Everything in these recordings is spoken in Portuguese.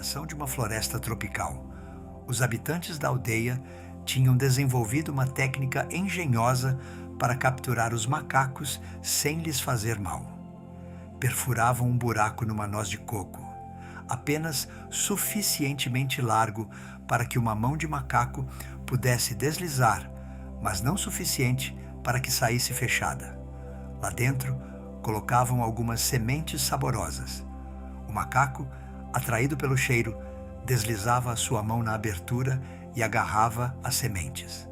exploração de uma floresta tropical. Os habitantes da aldeia tinham desenvolvido uma técnica engenhosa para capturar os macacos sem lhes fazer mal. Perfuravam um buraco numa noz de coco, apenas suficientemente largo para que uma mão de macaco pudesse deslizar, mas não suficiente para que saísse fechada. Lá dentro, colocavam algumas sementes saborosas. O macaco, atraído pelo cheiro, deslizava a sua mão na abertura e agarrava as sementes.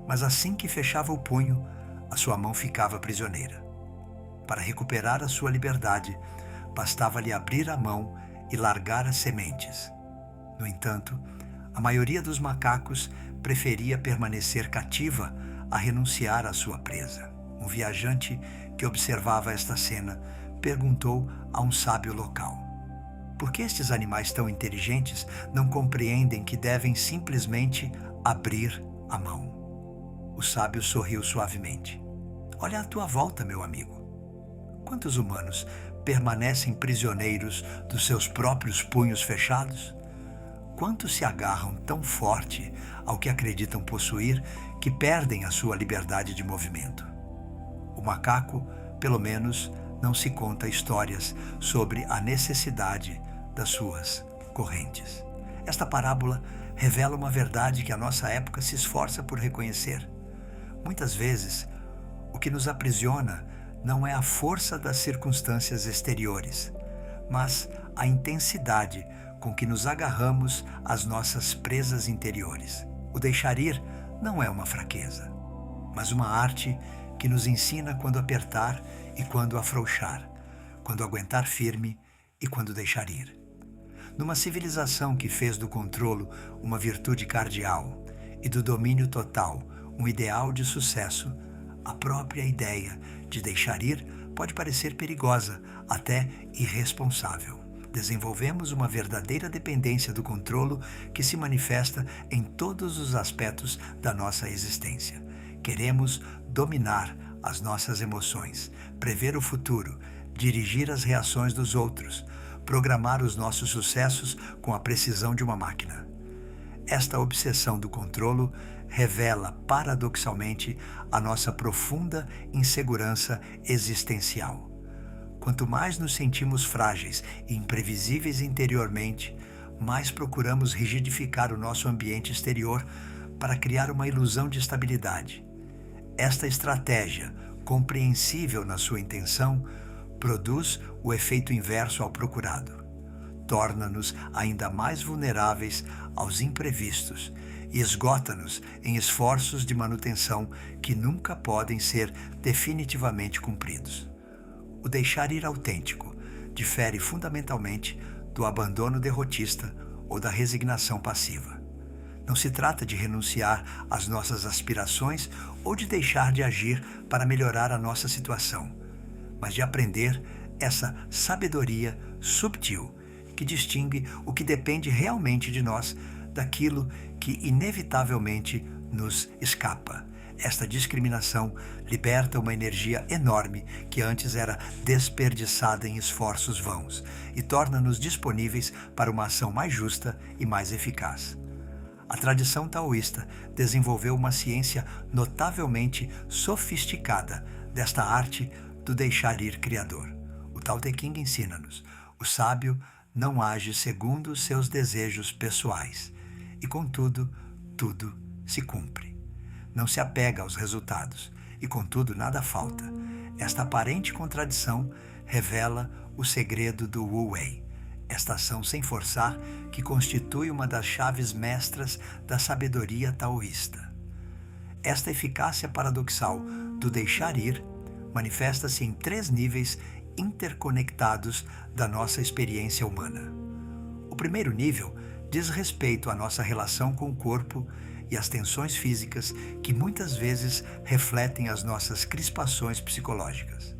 Mas assim que fechava o punho, a sua mão ficava prisioneira. Para recuperar a sua liberdade, bastava-lhe abrir a mão e largar as sementes. No entanto, a maioria dos macacos preferia permanecer cativa a renunciar à sua presa. Um viajante que observava esta cena perguntou a um sábio local: por que estes animais tão inteligentes não compreendem que devem simplesmente abrir a mão? O sábio sorriu suavemente. Olha à tua volta, meu amigo. Quantos humanos permanecem prisioneiros dos seus próprios punhos fechados? Quantos se agarram tão forte ao que acreditam possuir que perdem a sua liberdade de movimento? O macaco, pelo menos, não se conta histórias sobre a necessidade das suas correntes. Esta parábola revela uma verdade que a nossa época se esforça por reconhecer. Muitas vezes, o que nos aprisiona não é a força das circunstâncias exteriores, mas a intensidade com que nos agarramos às nossas presas interiores. O deixar ir não é uma fraqueza, mas uma arte que nos ensina quando apertar e quando afrouxar, quando aguentar firme e quando deixar ir. Numa civilização que fez do controlo uma virtude cardeal e do domínio total um ideal de sucesso, a própria ideia de deixar ir pode parecer perigosa, até irresponsável. Desenvolvemos uma verdadeira dependência do controle que se manifesta em todos os aspectos da nossa existência. Queremos dominar as nossas emoções, prever o futuro, dirigir as reações dos outros, programar os nossos sucessos com a precisão de uma máquina. Esta obsessão do controlo revela, paradoxalmente, a nossa profunda insegurança existencial. Quanto mais nos sentimos frágeis e imprevisíveis interiormente, mais procuramos rigidificar o nosso ambiente exterior para criar uma ilusão de estabilidade. Esta estratégia, compreensível na sua intenção, produz o efeito inverso ao procurado. Torna-nos ainda mais vulneráveis aos imprevistos e esgota-nos em esforços de manutenção que nunca podem ser definitivamente cumpridos. O deixar ir autêntico difere fundamentalmente do abandono derrotista ou da resignação passiva. Não se trata de renunciar às nossas aspirações ou de deixar de agir para melhorar a nossa situação, mas de aprender essa sabedoria subtil que distingue o que depende realmente de nós daquilo que inevitavelmente nos escapa. Esta discriminação liberta uma energia enorme que antes era desperdiçada em esforços vãos e torna-nos disponíveis para uma ação mais justa e mais eficaz. A tradição taoísta desenvolveu uma ciência notavelmente sofisticada desta arte do deixar ir criador. O Tao Te Ching ensina-nos: o sábio não age segundo seus desejos pessoais e, contudo, tudo se cumpre. Não se apega aos resultados e, contudo, nada falta. Esta aparente contradição revela o segredo do Wu Wei, esta ação sem forçar que constitui uma das chaves mestras da sabedoria taoísta. Esta eficácia paradoxal do deixar ir manifesta-se em 3 níveis interconectados da nossa experiência humana. O primeiro nível diz respeito à nossa relação com o corpo e às tensões físicas que muitas vezes refletem as nossas crispações psicológicas.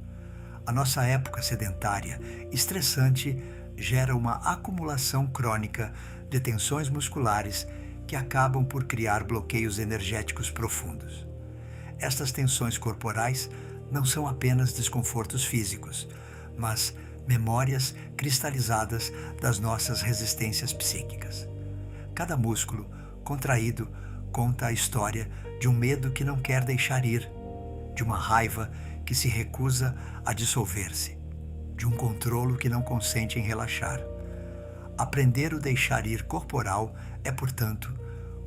A nossa época sedentária, estressante, gera uma acumulação crônica de tensões musculares que acabam por criar bloqueios energéticos profundos. Estas tensões corporais não são apenas desconfortos físicos, mas memórias cristalizadas das nossas resistências psíquicas. Cada músculo contraído conta a história de um medo que não quer deixar ir, de uma raiva que se recusa a dissolver-se, de um controlo que não consente em relaxar. Aprender o deixar ir corporal é, portanto,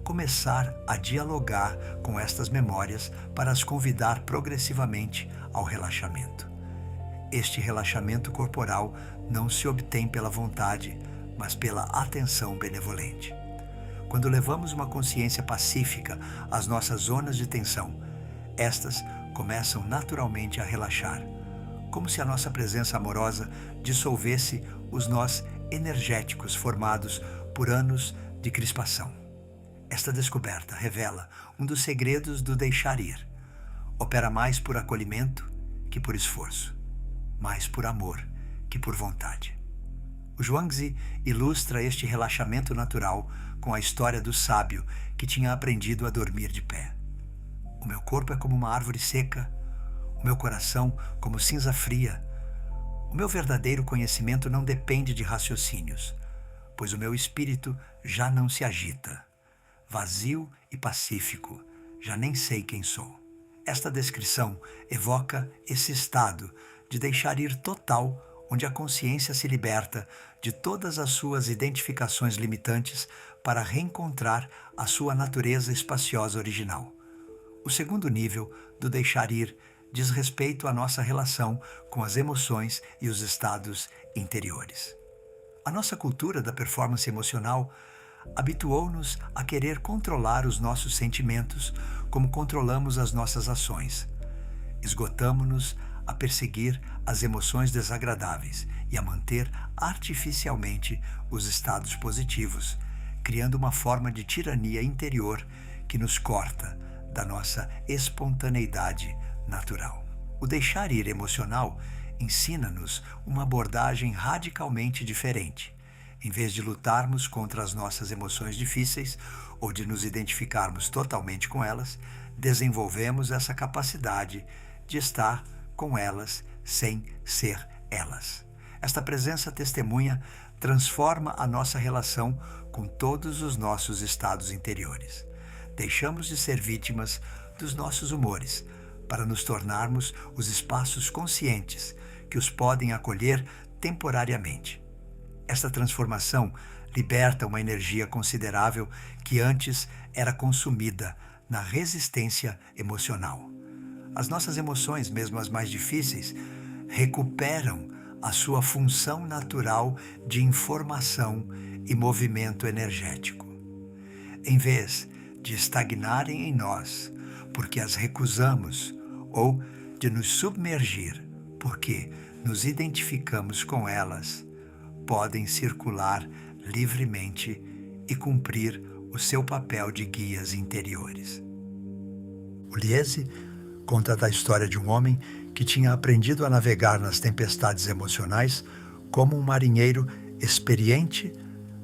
começar a dialogar com estas memórias para as convidar progressivamente ao relaxamento. Este relaxamento corporal não se obtém pela vontade, mas pela atenção benevolente. Quando levamos uma consciência pacífica às nossas zonas de tensão, estas começam naturalmente a relaxar, como se a nossa presença amorosa dissolvesse os nós energéticos formados por anos de crispação. Esta descoberta revela um dos segredos do deixar ir. Opera mais por acolhimento que por esforço, mais por amor que por vontade. O Zhuangzi ilustra este relaxamento natural com a história do sábio que tinha aprendido a dormir de pé. O meu corpo é como uma árvore seca, o meu coração como cinza fria. O meu verdadeiro conhecimento não depende de raciocínios, pois o meu espírito já não se agita. Vazio e pacífico, já nem sei quem sou. Esta descrição evoca esse estado de deixar ir total, onde a consciência se liberta de todas as suas identificações limitantes para reencontrar a sua natureza espaciosa original. O segundo nível do deixar ir diz respeito à nossa relação com as emoções e os estados interiores. A nossa cultura da performance emocional habituou-nos a querer controlar os nossos sentimentos como controlamos as nossas ações. Esgotamo-nos a perseguir as emoções desagradáveis e a manter artificialmente os estados positivos, criando uma forma de tirania interior que nos corta da nossa espontaneidade natural. O deixar ir emocional ensina-nos uma abordagem radicalmente diferente. Em vez de lutarmos contra as nossas emoções difíceis ou de nos identificarmos totalmente com elas, desenvolvemos essa capacidade de estar com elas sem ser elas. Esta presença testemunha transforma a nossa relação com todos os nossos estados interiores. Deixamos de ser vítimas dos nossos humores para nos tornarmos os espaços conscientes que os podem acolher temporariamente. Esta transformação liberta uma energia considerável que antes era consumida na resistência emocional. As nossas emoções, mesmo as mais difíceis, recuperam a sua função natural de informação e movimento energético. Em vez de estagnarem em nós, porque as recusamos, ou de nos submergir, porque nos identificamos com elas, podem circular livremente e cumprir o seu papel de guias interiores. O Liese conta da história de um homem que tinha aprendido a navegar nas tempestades emocionais como um marinheiro experiente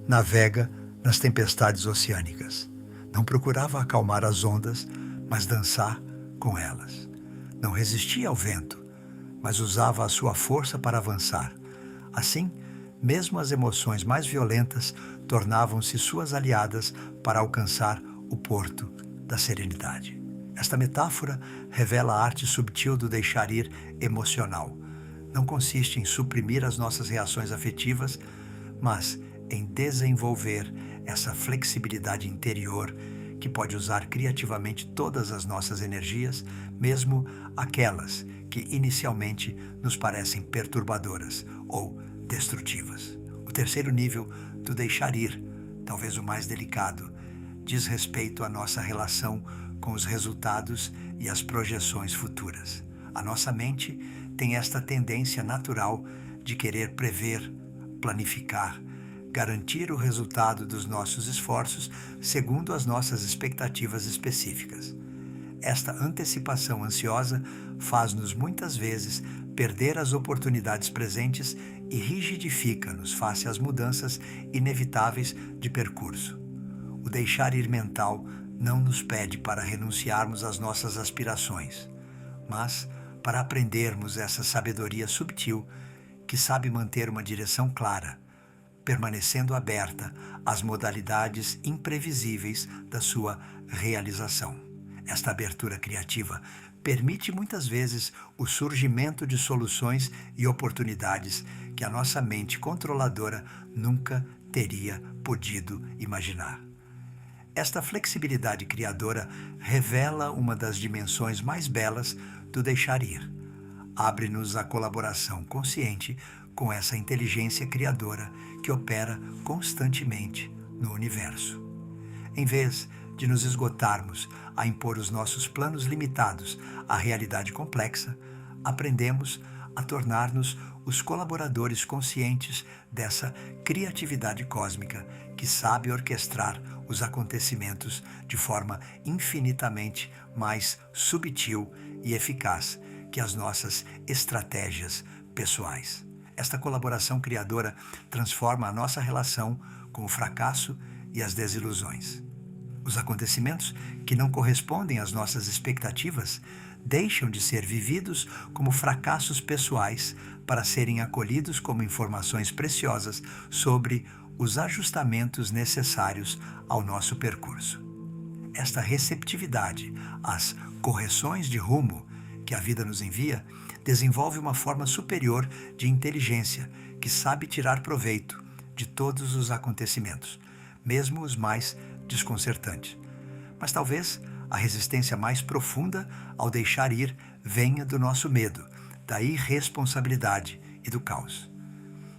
navega nas tempestades oceânicas. Não procurava acalmar as ondas, mas dançar com elas. Não resistia ao vento, mas usava a sua força para avançar. Assim, mesmo as emoções mais violentas tornavam-se suas aliadas para alcançar o porto da serenidade. Esta metáfora revela a arte subtil do deixar ir emocional. Não consiste em suprimir as nossas reações afetivas, mas em desenvolver essa flexibilidade interior que pode usar criativamente todas as nossas energias, mesmo aquelas que inicialmente nos parecem perturbadoras ou destrutivas. O terceiro nível do deixar ir, talvez o mais delicado, diz respeito à nossa relação com os resultados e as projeções futuras. A nossa mente tem esta tendência natural de querer prever, planificar, garantir o resultado dos nossos esforços segundo as nossas expectativas específicas. Esta antecipação ansiosa faz-nos muitas vezes perder as oportunidades presentes e rigidifica-nos face às mudanças inevitáveis de percurso. O deixar ir mental não nos pede para renunciarmos às nossas aspirações, mas para aprendermos essa sabedoria subtil que sabe manter uma direção clara, permanecendo aberta às modalidades imprevisíveis da sua realização. Esta abertura criativa permite muitas vezes o surgimento de soluções e oportunidades que a nossa mente controladora nunca teria podido imaginar. Esta flexibilidade criadora revela uma das dimensões mais belas do deixar ir. Abre-nos a colaboração consciente com essa inteligência criadora que opera constantemente no universo. Em vez de nos esgotarmos a impor os nossos planos limitados à realidade complexa, aprendemos a tornar-nos os colaboradores conscientes dessa criatividade cósmica que sabe orquestrar os acontecimentos de forma infinitamente mais subtil e eficaz que as nossas estratégias pessoais. Esta colaboração criadora transforma a nossa relação com o fracasso e as desilusões. Os acontecimentos que não correspondem às nossas expectativas deixam de ser vividos como fracassos pessoais para serem acolhidos como informações preciosas sobre os ajustamentos necessários ao nosso percurso. Esta receptividade às correções de rumo que a vida nos envia desenvolve uma forma superior de inteligência que sabe tirar proveito de todos os acontecimentos, mesmo os mais desconcertantes. Mas talvez a resistência mais profunda ao deixar ir venha do nosso medo, da irresponsabilidade e do caos.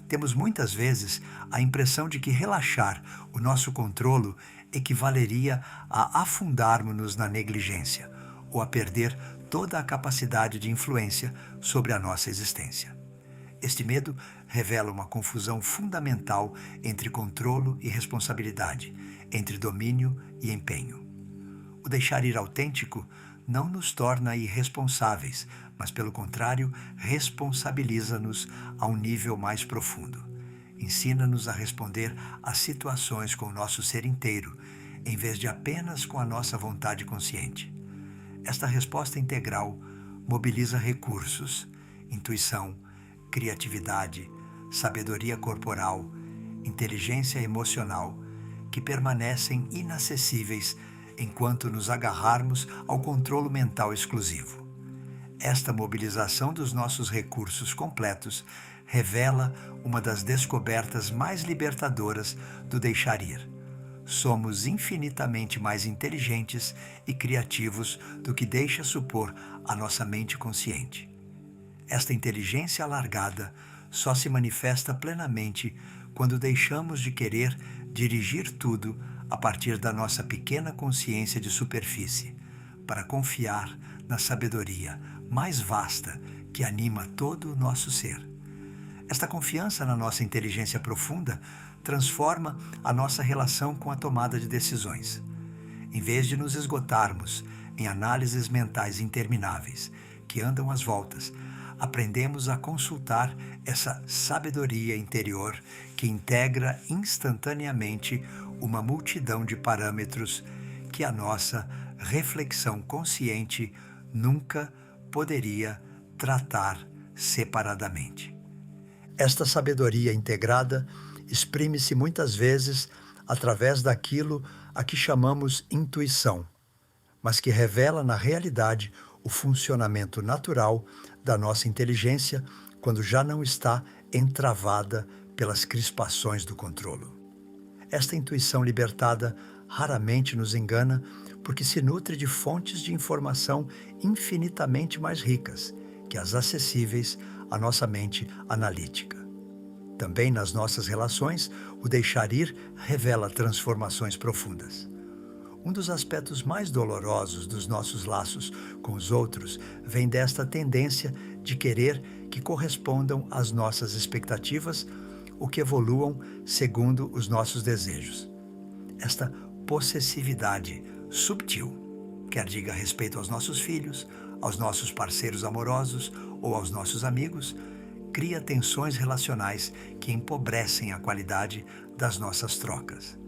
Temos muitas vezes a impressão de que relaxar o nosso controlo equivaleria a afundarmos-nos na negligência ou a perder toda a capacidade de influência sobre a nossa existência. Este medo revela uma confusão fundamental entre controlo e responsabilidade, entre domínio e empenho. O deixar ir autêntico não nos torna irresponsáveis, mas, pelo contrário, responsabiliza-nos a um nível mais profundo. Ensina-nos a responder às situações com o nosso ser inteiro, em vez de apenas com a nossa vontade consciente. Esta resposta integral mobiliza recursos, intuição, criatividade, sabedoria corporal, inteligência emocional, que permanecem inacessíveis enquanto nos agarrarmos ao controle mental exclusivo. Esta mobilização dos nossos recursos completos revela uma das descobertas mais libertadoras do deixar ir. Somos infinitamente mais inteligentes e criativos do que deixa supor a nossa mente consciente. Esta inteligência alargada só se manifesta plenamente quando deixamos de querer dirigir tudo a partir da nossa pequena consciência de superfície, para confiar na sabedoria mais vasta que anima todo o nosso ser. Esta confiança na nossa inteligência profunda transforma a nossa relação com a tomada de decisões. Em vez de nos esgotarmos em análises mentais intermináveis que andam às voltas, aprendemos a consultar essa sabedoria interior que integra instantaneamente uma multidão de parâmetros que a nossa reflexão consciente nunca poderia tratar separadamente. Esta sabedoria integrada exprime-se muitas vezes através daquilo a que chamamos intuição, mas que revela na realidade o funcionamento natural da nossa inteligência quando já não está entravada pelas crispações do controlo. Esta intuição libertada raramente nos engana porque se nutre de fontes de informação infinitamente mais ricas que as acessíveis à nossa mente analítica. Também nas nossas relações, o deixar ir revela transformações profundas. Um dos aspectos mais dolorosos dos nossos laços com os outros vem desta tendência de querer que correspondam às nossas expectativas ou que evoluam segundo os nossos desejos. Esta possessividade subtil, quer diga respeito aos nossos filhos, aos nossos parceiros amorosos ou aos nossos amigos, cria tensões relacionais que empobrecem a qualidade das nossas trocas.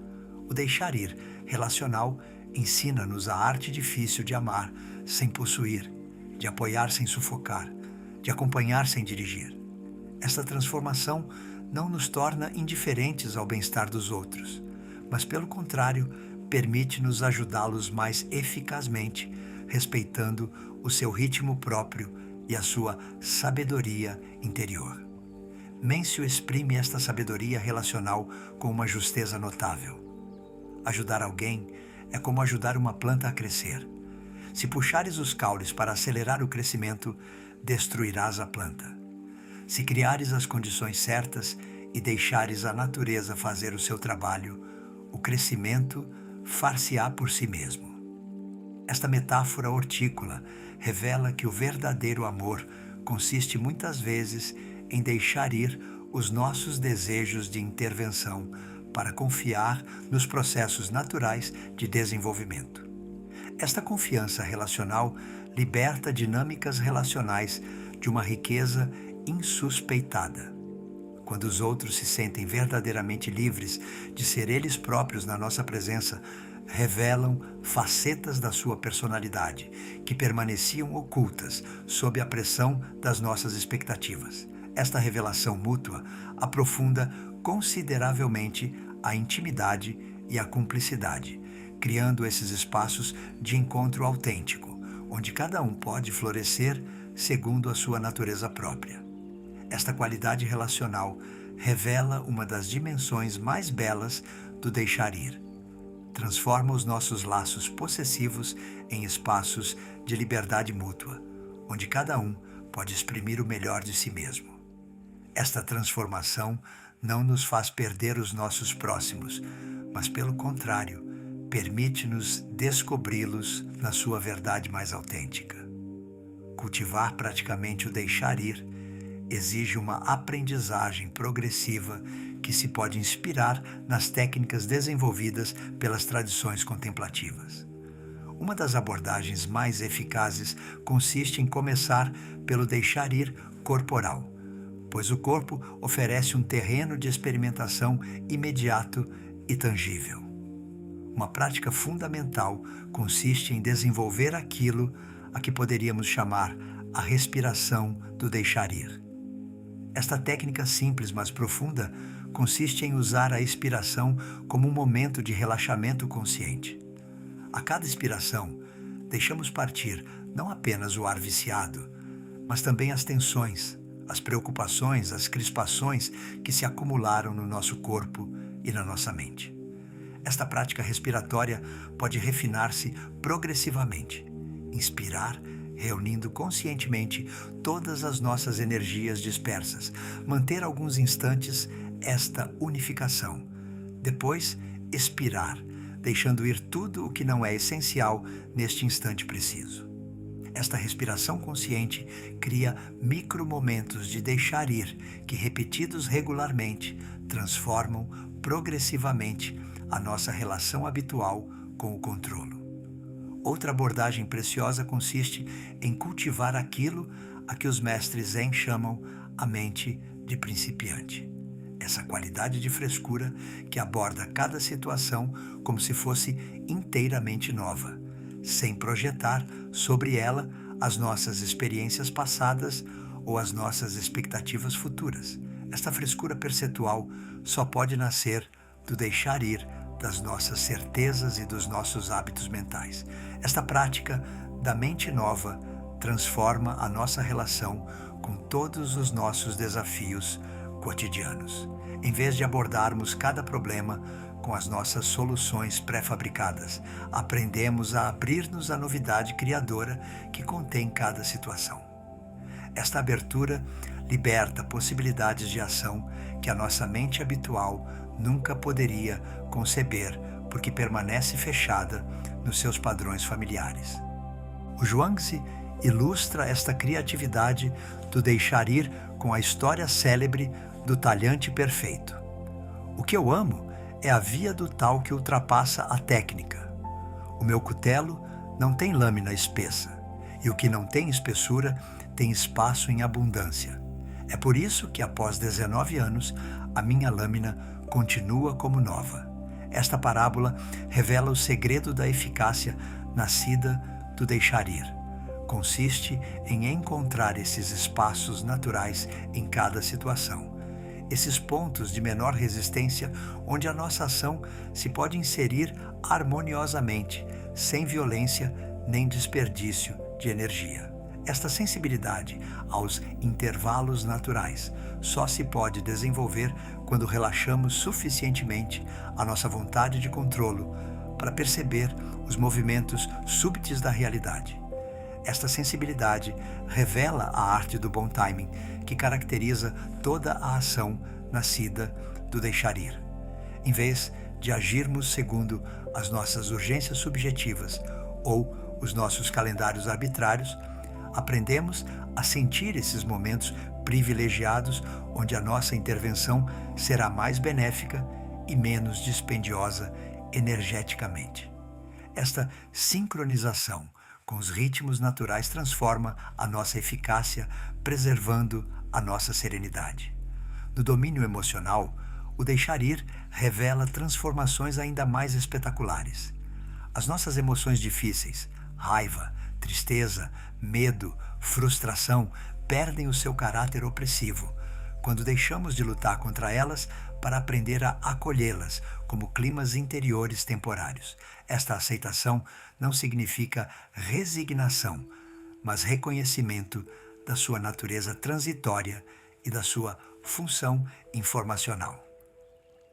O deixar ir relacional ensina-nos a arte difícil de amar sem possuir, de apoiar sem sufocar, de acompanhar sem dirigir. Esta transformação não nos torna indiferentes ao bem-estar dos outros, mas, pelo contrário, permite-nos ajudá-los mais eficazmente, respeitando o seu ritmo próprio e a sua sabedoria interior. Mêncio exprime esta sabedoria relacional com uma justeza notável. Ajudar alguém é como ajudar uma planta a crescer. Se puxares os caules para acelerar o crescimento, destruirás a planta. Se criares as condições certas e deixares a natureza fazer o seu trabalho, o crescimento far-se-á por si mesmo. Esta metáfora hortícola revela que o verdadeiro amor consiste muitas vezes em deixar ir os nossos desejos de intervenção para confiar nos processos naturais de desenvolvimento. Esta confiança relacional liberta dinâmicas relacionais de uma riqueza insuspeitada. Quando os outros se sentem verdadeiramente livres de ser eles próprios na nossa presença, revelam facetas da sua personalidade que permaneciam ocultas sob a pressão das nossas expectativas. Esta revelação mútua aprofunda consideravelmente a intimidade e a cumplicidade, criando esses espaços de encontro autêntico, onde cada um pode florescer segundo a sua natureza própria. Esta qualidade relacional revela uma das dimensões mais belas do deixar ir. Transforma os nossos laços possessivos em espaços de liberdade mútua, onde cada um pode exprimir o melhor de si mesmo. Esta transformação não nos faz perder os nossos próximos, mas, pelo contrário, permite-nos descobri-los na sua verdade mais autêntica. Cultivar praticamente o deixar ir exige uma aprendizagem progressiva que se pode inspirar nas técnicas desenvolvidas pelas tradições contemplativas. Uma das abordagens mais eficazes consiste em começar pelo deixar ir corporal, pois o corpo oferece um terreno de experimentação imediato e tangível. Uma prática fundamental consiste em desenvolver aquilo a que poderíamos chamar a respiração do deixar ir. Esta técnica simples, mas profunda, consiste em usar a expiração como um momento de relaxamento consciente. A cada expiração, deixamos partir não apenas o ar viciado, mas também as tensões, as preocupações, as crispações que se acumularam no nosso corpo e na nossa mente. Esta prática respiratória pode refinar-se progressivamente. Inspirar, reunindo conscientemente todas as nossas energias dispersas. Manter alguns instantes esta unificação. Depois, expirar, deixando ir tudo o que não é essencial neste instante preciso. Esta respiração consciente cria micromomentos de deixar ir que, repetidos regularmente, transformam progressivamente a nossa relação habitual com o controlo. Outra abordagem preciosa consiste em cultivar aquilo a que os mestres Zen chamam a mente de principiante. Essa qualidade de frescura que aborda cada situação como se fosse inteiramente nova, sem projetar sobre ela as nossas experiências passadas ou as nossas expectativas futuras. Esta frescura perceptual só pode nascer do deixar ir das nossas certezas e dos nossos hábitos mentais. Esta prática da mente nova transforma a nossa relação com todos os nossos desafios cotidianos. Em vez de abordarmos cada problema com as nossas soluções pré-fabricadas, aprendemos a abrir-nos à novidade criadora que contém cada situação. Esta abertura liberta possibilidades de ação que a nossa mente habitual nunca poderia conceber, porque permanece fechada nos seus padrões familiares. O Zhuangzi ilustra esta criatividade do deixar ir com a história célebre do talhante perfeito. O que eu amo é a via do tal que ultrapassa a técnica. O meu cutelo não tem lâmina espessa, e o que não tem espessura tem espaço em abundância. É por isso que, após 19 anos, a minha lâmina continua como nova. Esta parábola revela o segredo da eficácia nascida do deixar ir. consiste em encontrar esses espaços naturais em cada situação, esses pontos de menor resistência onde a nossa ação se pode inserir harmoniosamente, sem violência nem desperdício de energia. Esta sensibilidade aos intervalos naturais só se pode desenvolver quando relaxamos suficientemente a nossa vontade de controlo para perceber os movimentos súbitos da realidade. Esta sensibilidade revela a arte do bom timing que caracteriza toda a ação nascida do deixar ir. Em vez de agirmos segundo as nossas urgências subjetivas ou os nossos calendários arbitrários, aprendemos a sentir esses momentos privilegiados onde a nossa intervenção será mais benéfica e menos dispendiosa energeticamente. Esta sincronização com os ritmos naturais transforma a nossa eficácia, preservando a nossa serenidade. No domínio emocional, o deixar ir revela transformações ainda mais espetaculares. As nossas emoções difíceis, raiva, tristeza, medo, frustração, perdem o seu caráter opressivo quando deixamos de lutar contra elas para aprender a acolhê-las como climas interiores temporários. Esta aceitação não significa resignação, mas reconhecimento da sua natureza transitória e da sua função informacional.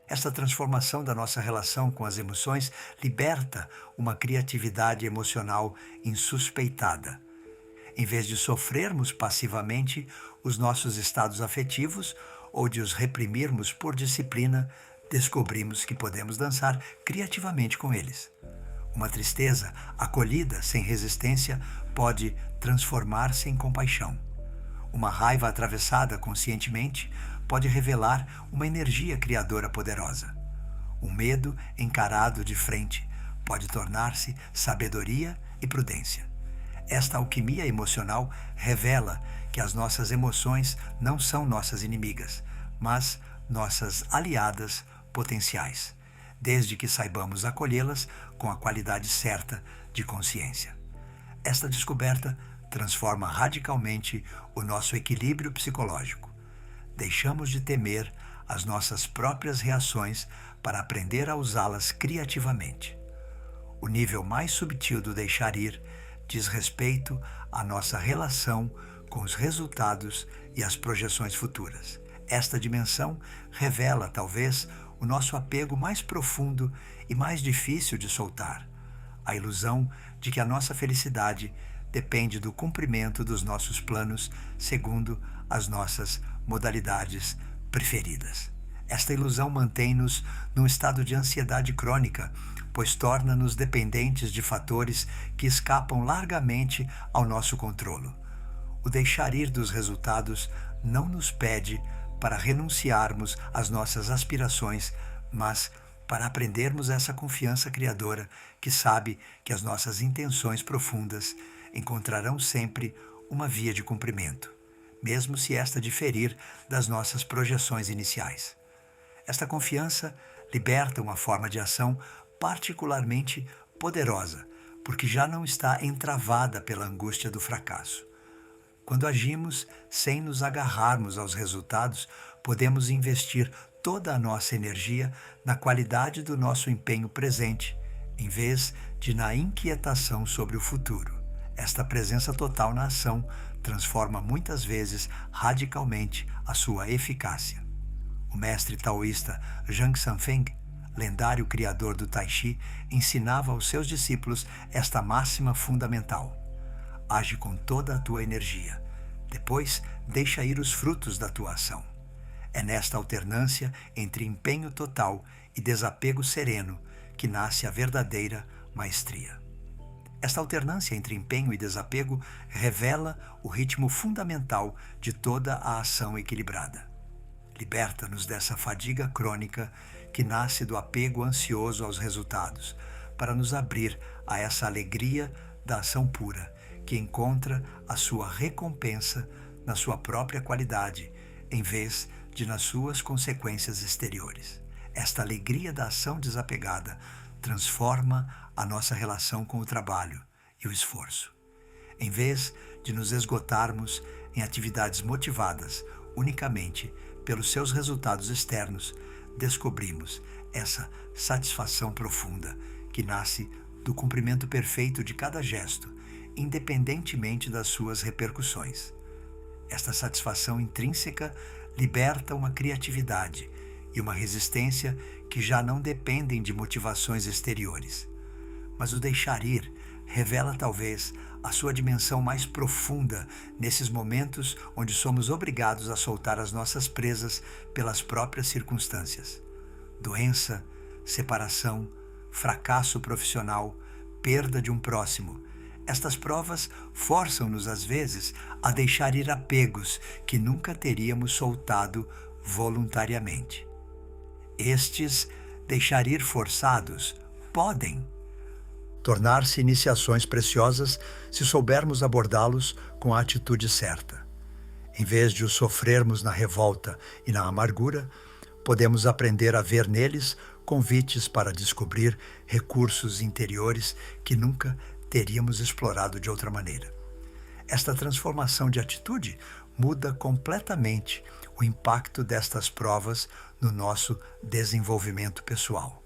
Esta transformação da nossa relação com as emoções liberta uma criatividade emocional insuspeitada. Em vez de sofrermos passivamente os nossos estados afetivos ou de os reprimirmos por disciplina, descobrimos que podemos dançar criativamente com eles. Uma tristeza acolhida sem resistência pode transformar-se em compaixão. Uma raiva atravessada conscientemente pode revelar uma energia criadora poderosa. Um medo encarado de frente pode tornar-se sabedoria e prudência. Esta alquimia emocional revela que as nossas emoções não são nossas inimigas, mas nossas aliadas potenciais, desde que saibamos acolhê-las com a qualidade certa de consciência. Esta descoberta transforma radicalmente o nosso equilíbrio psicológico. Deixamos de temer as nossas próprias reações para aprender a usá-las criativamente. O nível mais subtil do deixar ir diz respeito à nossa relação com os resultados e as projeções futuras. Esta dimensão revela, talvez, o nosso apego mais profundo e mais difícil de soltar, a ilusão de que a nossa felicidade depende do cumprimento dos nossos planos segundo as nossas modalidades preferidas. Esta ilusão mantém-nos num estado de ansiedade crônica, pois torna-nos dependentes de fatores que escapam largamente ao nosso controlo. O deixar ir dos resultados não nos pede para renunciarmos às nossas aspirações, mas para aprendermos essa confiança criadora que sabe que as nossas intenções profundas encontrarão sempre uma via de cumprimento, mesmo se esta diferir das nossas projeções iniciais. Esta confiança liberta uma forma de ação particularmente poderosa, porque já não está entravada pela angústia do fracasso. Quando agimos sem nos agarrarmos aos resultados, podemos investir toda a nossa energia na qualidade do nosso empenho presente, em vez de na inquietação sobre o futuro. Esta presença total na ação transforma muitas vezes radicalmente a sua eficácia. O mestre taoísta Zhang Sanfeng, lendário criador do Tai Chi, ensinava aos seus discípulos esta máxima fundamental: age com toda a tua energia, depois deixa ir os frutos da tua ação. É nesta alternância entre empenho total e desapego sereno que nasce a verdadeira maestria. Esta alternância entre empenho e desapego revela o ritmo fundamental de toda a ação equilibrada. Liberta-nos dessa fadiga crônica que nasce do apego ansioso aos resultados, para nos abrir a essa alegria da ação pura, que encontra a sua recompensa na sua própria qualidade, em vez de nas suas consequências exteriores. Esta alegria da ação desapegada transforma a nossa relação com o trabalho e o esforço. Em vez de nos esgotarmos em atividades motivadas unicamente pelos seus resultados externos, descobrimos essa satisfação profunda que nasce do cumprimento perfeito de cada gesto, independentemente das suas repercussões. Esta satisfação intrínseca liberta uma criatividade e uma resistência que já não dependem de motivações exteriores. Mas o deixar ir revela talvez a sua dimensão mais profunda nesses momentos onde somos obrigados a soltar as nossas presas pelas próprias circunstâncias. Doença, separação, fracasso profissional, perda de um próximo. Estas provas forçam-nos às vezes a deixar ir apegos que nunca teríamos soltado voluntariamente. Estes deixar ir forçados podem tornar-se iniciações preciosas se soubermos abordá-los com a atitude certa. Em vez de os sofrermos na revolta e na amargura, podemos aprender a ver neles convites para descobrir recursos interiores que nunca teríamos explorado de outra maneira. Esta transformação de atitude muda completamente o impacto destas provas no nosso desenvolvimento pessoal.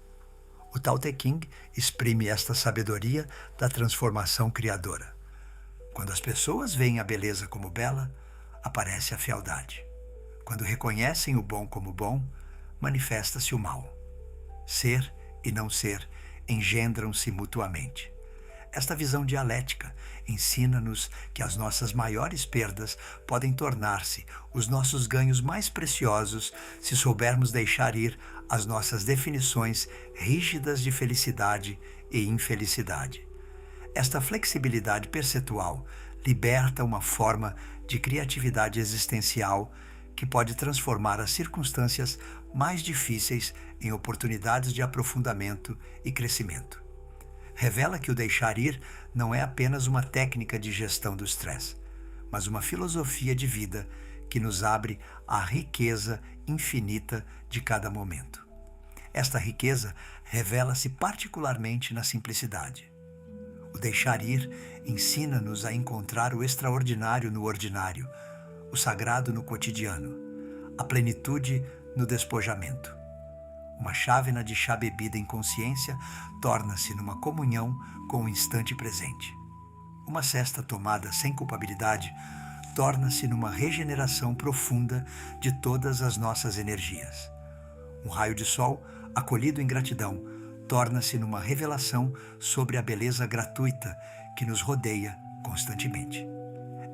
O Tao Te Ching exprime esta sabedoria da transformação criadora. Quando as pessoas veem a beleza como bela, aparece a fealdade. Quando reconhecem o bom como bom, manifesta-se o mal. Ser e não ser engendram-se mutuamente. Esta visão dialética ensina-nos que as nossas maiores perdas podem tornar-se os nossos ganhos mais preciosos se soubermos deixar ir as nossas definições rígidas de felicidade e infelicidade. Esta flexibilidade perceptual liberta uma forma de criatividade existencial que pode transformar as circunstâncias mais difíceis em oportunidades de aprofundamento e crescimento. Revela que o deixar ir não é apenas uma técnica de gestão do estresse, mas uma filosofia de vida que nos abre à riqueza infinita de cada momento. Esta riqueza revela-se particularmente na simplicidade. O deixar ir ensina-nos a encontrar o extraordinário no ordinário, o sagrado no cotidiano, a plenitude no despojamento. Uma chávena de chá bebida em consciência torna-se numa comunhão com o instante presente. Uma cesta tomada sem culpabilidade torna-se numa regeneração profunda de todas as nossas energias. Um raio de sol acolhido em gratidão torna-se numa revelação sobre a beleza gratuita que nos rodeia constantemente.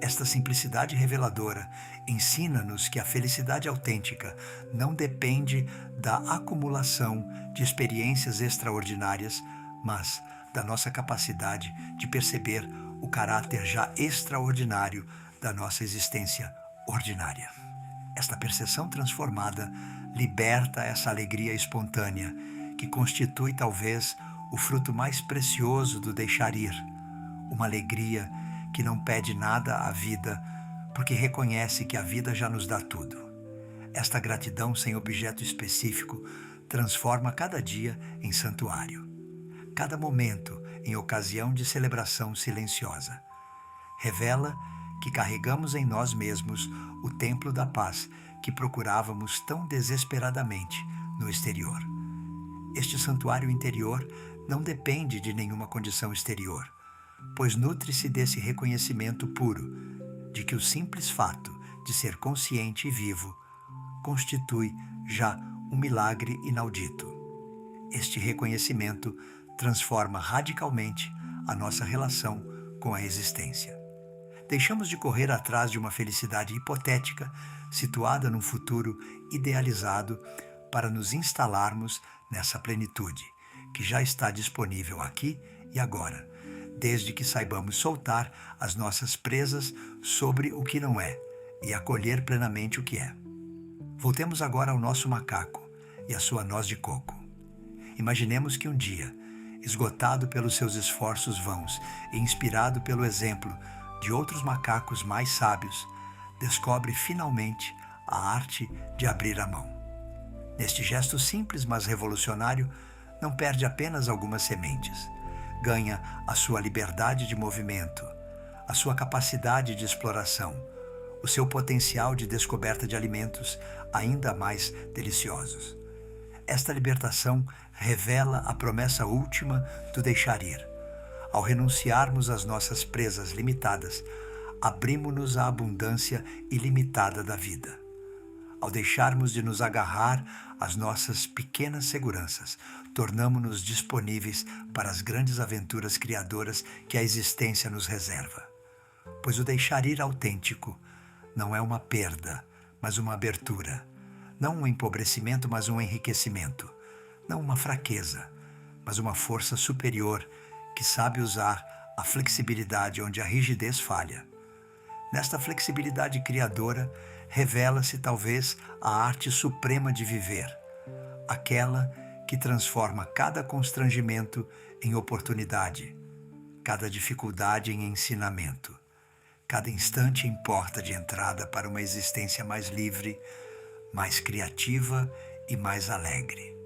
Esta simplicidade reveladora ensina-nos que a felicidade autêntica não depende da acumulação de experiências extraordinárias, mas da nossa capacidade de perceber o caráter já extraordinário da nossa existência ordinária. Esta percepção transformada liberta essa alegria espontânea, que constitui talvez o fruto mais precioso do deixar ir, uma alegria que não pede nada à vida, porque reconhece que a vida já nos dá tudo. Esta gratidão sem objeto específico transforma cada dia em santuário, cada momento em ocasião de celebração silenciosa. Revela que carregamos em nós mesmos o templo da paz que procurávamos tão desesperadamente no exterior. Este santuário interior não depende de nenhuma condição exterior, pois nutre-se desse reconhecimento puro de que o simples fato de ser consciente e vivo constitui já um milagre inaudito. Este reconhecimento transforma radicalmente a nossa relação com a existência. Deixamos de correr atrás de uma felicidade hipotética situada num futuro idealizado para nos instalarmos nessa plenitude que já está disponível aqui e agora, desde que saibamos soltar as nossas presas sobre o que não é e acolher plenamente o que é. Voltemos agora ao nosso macaco e à sua noz de coco. Imaginemos que um dia, esgotado pelos seus esforços vãos e inspirado pelo exemplo de outros macacos mais sábios, descobre finalmente a arte de abrir a mão. Neste gesto simples, mas revolucionário, não perde apenas algumas sementes. Ganha a sua liberdade de movimento, a sua capacidade de exploração, o seu potencial de descoberta de alimentos ainda mais deliciosos. Esta libertação revela a promessa última do deixar ir. Ao renunciarmos às nossas presas limitadas, abrimos-nos à abundância ilimitada da vida. Ao deixarmos de nos agarrar às nossas pequenas seguranças, tornamo-nos disponíveis para as grandes aventuras criadoras que a existência nos reserva. Pois o deixar ir autêntico não é uma perda, mas uma abertura. Não um empobrecimento, mas um enriquecimento. Não uma fraqueza, mas uma força superior que sabe usar a flexibilidade onde a rigidez falha. Nesta flexibilidade criadora, revela-se talvez a arte suprema de viver, aquela que transforma cada constrangimento em oportunidade, cada dificuldade em ensinamento, cada instante em porta de entrada para uma existência mais livre, mais criativa e mais alegre.